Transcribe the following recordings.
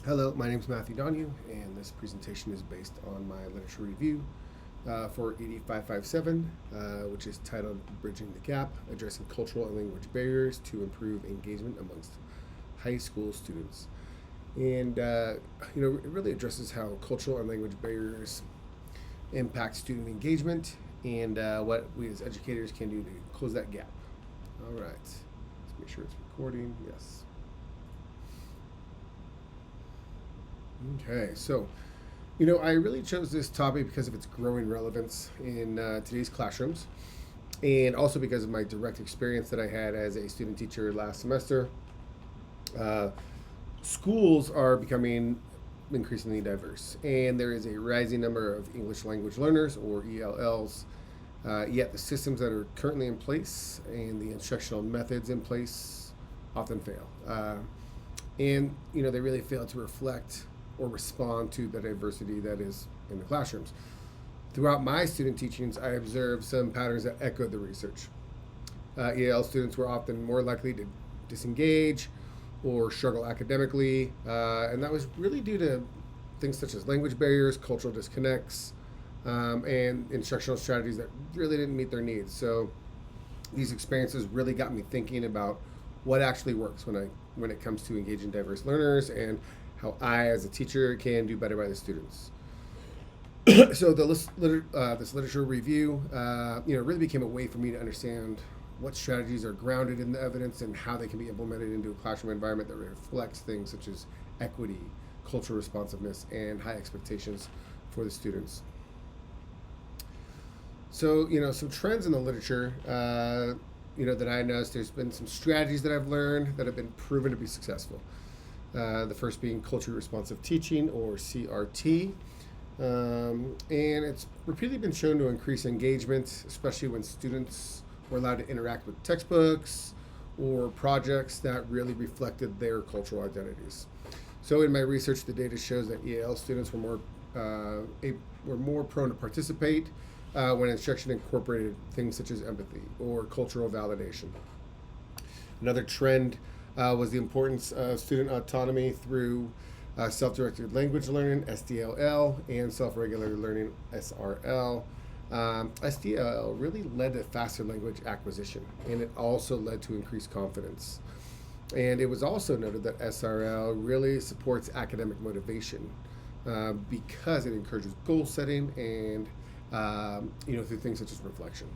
Hello, my name is Matthew Donahue, and this presentation is based on my literature review for 8557, which is titled Bridging the Gap, Addressing Cultural and Language Barriers to Improve Engagement Amongst High School Students. And, it really addresses how cultural and language barriers impact student engagement and what we as educators can do to close that gap. All right, let's make sure it's recording. Yes. Okay, so I really chose this topic because of its growing relevance in today's classrooms, and also because of my direct experience that I had as a student teacher last semester. Uh, Schools are becoming increasingly diverse, and there is a rising number of English language learners, or ELLs. Yet the systems that are currently in place and the instructional methods in place often fail. And they really fail to reflect or respond to the diversity that is in the classrooms. Throughout my student teachings, I observed some patterns that echoed the research. EL students were often more likely to disengage or struggle academically, and that was really due to things such as language barriers, cultural disconnects, and instructional strategies that really didn't meet their needs. So these experiences really got me thinking about what actually works when it comes to engaging diverse learners and how I, as a teacher, can do better by the students. So this literature review, really became a way for me to understand what strategies are grounded in the evidence and how they can be implemented into a classroom environment that reflects things such as equity, cultural responsiveness, and high expectations for the students. So, some trends in the literature, that I noticed. There's been some strategies that I've learned that have been proven to be successful. The first being culturally responsive teaching, or CRT. And it's repeatedly been shown to increase engagement, especially when students were allowed to interact with textbooks or projects that really reflected their cultural identities. So in my research, the data shows that EAL students were more prone to participate when instruction incorporated things such as empathy or cultural validation. Another trend was the importance of student autonomy through self-directed language learning, SDLL, and self-regulated learning, SRL. SDLL really led to faster language acquisition, and it also led to increased confidence. And it was also noted that SRL really supports academic motivation because it encourages goal setting and through things such as reflection.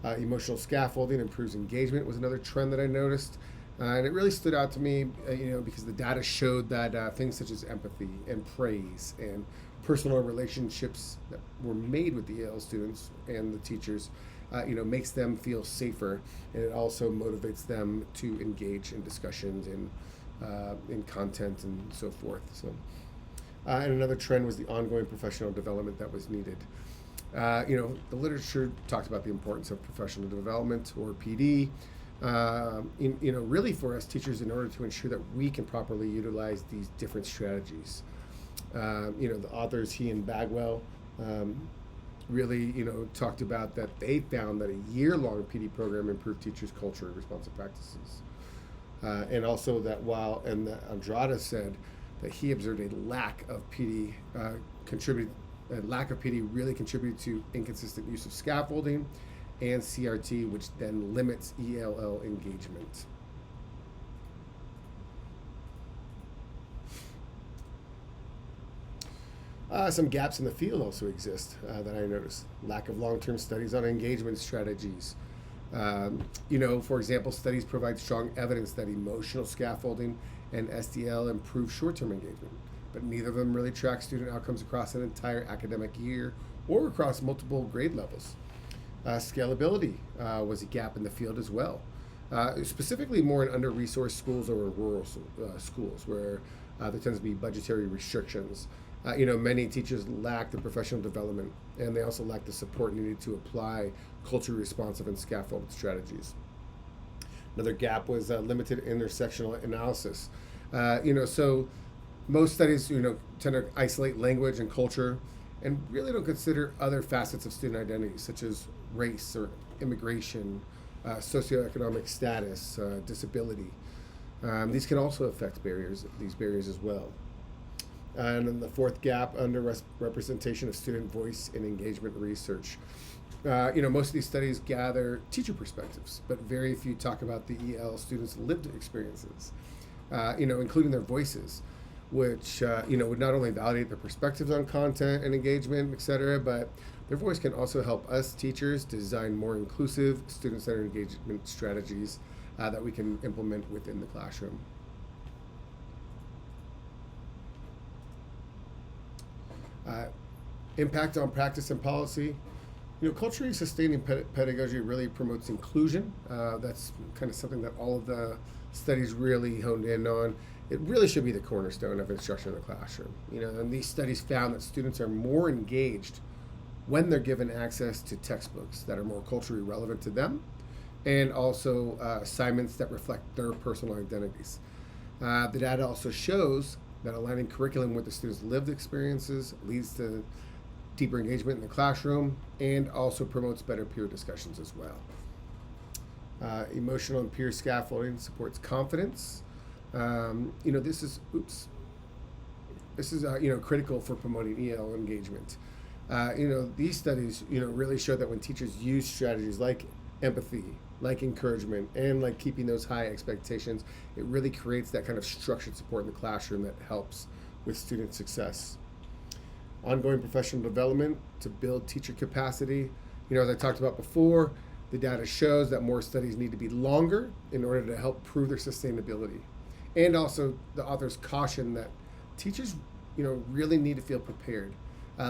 Emotional scaffolding improves engagement was another trend that I noticed. And it really stood out to me, because the data showed that things such as empathy and praise and personal relationships that were made with the EL students and the teachers, makes them feel safer, and it also motivates them to engage in discussions and in content and so forth. So, and another trend was the ongoing professional development that was needed. The literature talks about the importance of professional development, or PD. Really for us teachers, in order to ensure that we can properly utilize these different strategies. The authors, he and Bagwell, really, talked about that they found that a year-long PD program improved teachers' culture and responsive practices. And also that Andrade said that he observed a lack of PD really contributed to inconsistent use of scaffolding and CRT, which then limits ELL engagement. Some gaps in the field also exist that I noticed. Lack of long-term studies on engagement strategies. For example, studies provide strong evidence that emotional scaffolding and SDL improve short-term engagement, but neither of them really track student outcomes across an entire academic year or across multiple grade levels. Scalability was a gap in the field as well, specifically more in under-resourced schools or in rural schools where there tends to be budgetary restrictions. Many teachers lack the professional development, and they also lack the support needed to apply culturally responsive and scaffolded strategies. Another gap was limited intersectional analysis. So most studies, tend to isolate language and culture and really don't consider other facets of student identity, such as race or immigration, socioeconomic status, disability. These can also affect these barriers as well. And then the fourth gap, underrepresentation of student voice in engagement research. Most of these studies gather teacher perspectives, but very few talk about the EL students' lived experiences, including their voices, which, would not only validate their perspectives on content and engagement, et cetera, but their voice can also help us teachers design more inclusive, student-centered engagement strategies that we can implement within the classroom. Impact on practice and policy. Culturally sustaining pedagogy really promotes inclusion. That's kind of something that all of the studies really honed in on. It really should be the cornerstone of instruction in the classroom. And these studies found that students are more engaged when they're given access to textbooks that are more culturally relevant to them, and also assignments that reflect their personal identities. The data also shows that aligning curriculum with the students' lived experiences leads to deeper engagement in the classroom and also promotes better peer discussions as well. Emotional and peer scaffolding supports confidence. This is critical for promoting EL engagement. These studies really show that when teachers use strategies like empathy, like encouragement, and like keeping those high expectations, it really creates that kind of structured support in the classroom that helps with student success. Ongoing professional development to build teacher capacity. As I talked about before, the data shows that more studies need to be longer in order to help prove their sustainability. And also the authors caution that teachers, really need to feel prepared.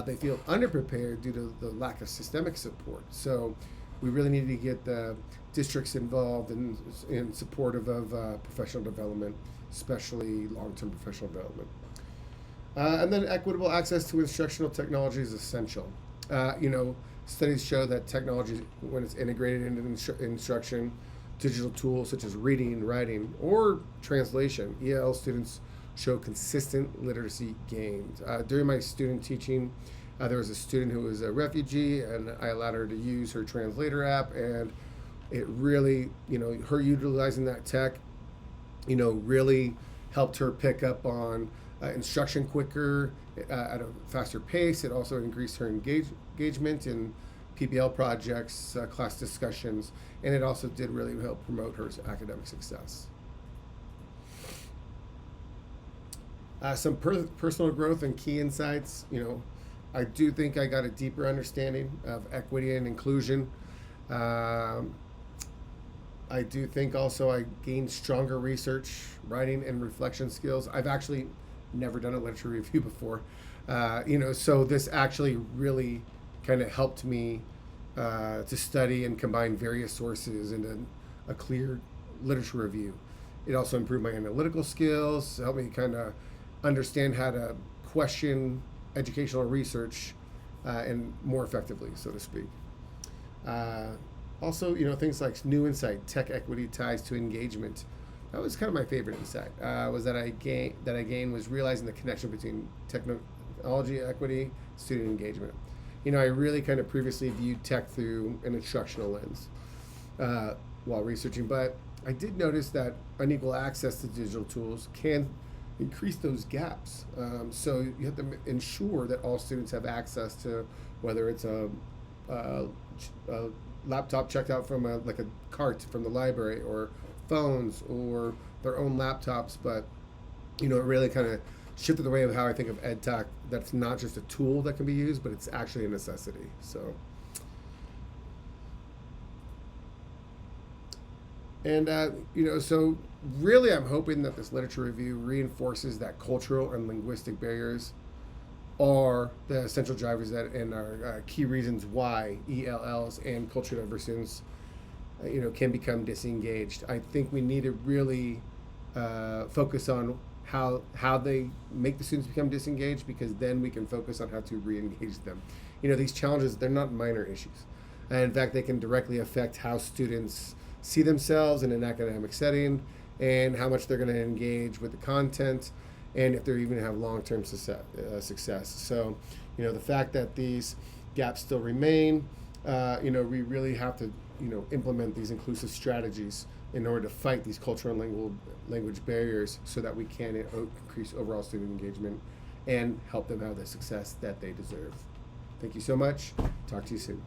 They feel underprepared due to the lack of systemic support. So we really need to get the districts involved in supportive of professional development, especially long-term professional development. And then equitable access to instructional technology is essential. Studies show that technology, when it's integrated into instruction, digital tools such as reading, writing, or translation, EL students show consistent literacy gains. During my student teaching, there was a student who was a refugee, and I allowed her to use her translator app, and it really, her utilizing that tech, really helped her pick up on instruction quicker, at a faster pace. It also increased her engagement in PBL projects, class discussions, and it also did really help promote her academic success. Some personal growth and key insights. I do think I got a deeper understanding of equity and inclusion. I do think also I gained stronger research, writing, and reflection skills. I've actually never done a literature review before, so this actually really kind of helped me to study and combine various sources into a clear literature review. It also improved my analytical skills, helped me kind of understand how to question educational research and more effectively, so to speak. Also, things like new insight, tech equity ties to engagement. That was kind of my favorite insight. I gained was realizing the connection between technology equity, student engagement. I really kind of previously viewed tech through an instructional lens while researching, but I did notice that unequal access to digital tools can increase those gaps. So you have to ensure that all students have access to, whether it's a laptop checked out from a cart from the library, or phones, or their own laptops, but it really kind of shifted the way of how I think of ed tech. That's not just a tool that can be used, but it's actually a necessity. So, and so really, I'm hoping that this literature review reinforces that cultural and linguistic barriers are the essential drivers that and are key reasons why ELLs and culturally diverse students, can become disengaged. I think we need to really focus on how they make the students become disengaged, because then we can focus on how to re-engage them. These challenges, they're not minor issues. And in fact, they can directly affect how students see themselves in an academic setting, and how much they're going to engage with the content, and if they're even have long-term success. So, the fact that these gaps still remain, we really have to, implement these inclusive strategies in order to fight these cultural and language barriers so that we can increase overall student engagement and help them have the success that they deserve. Thank you so much. Talk to you soon.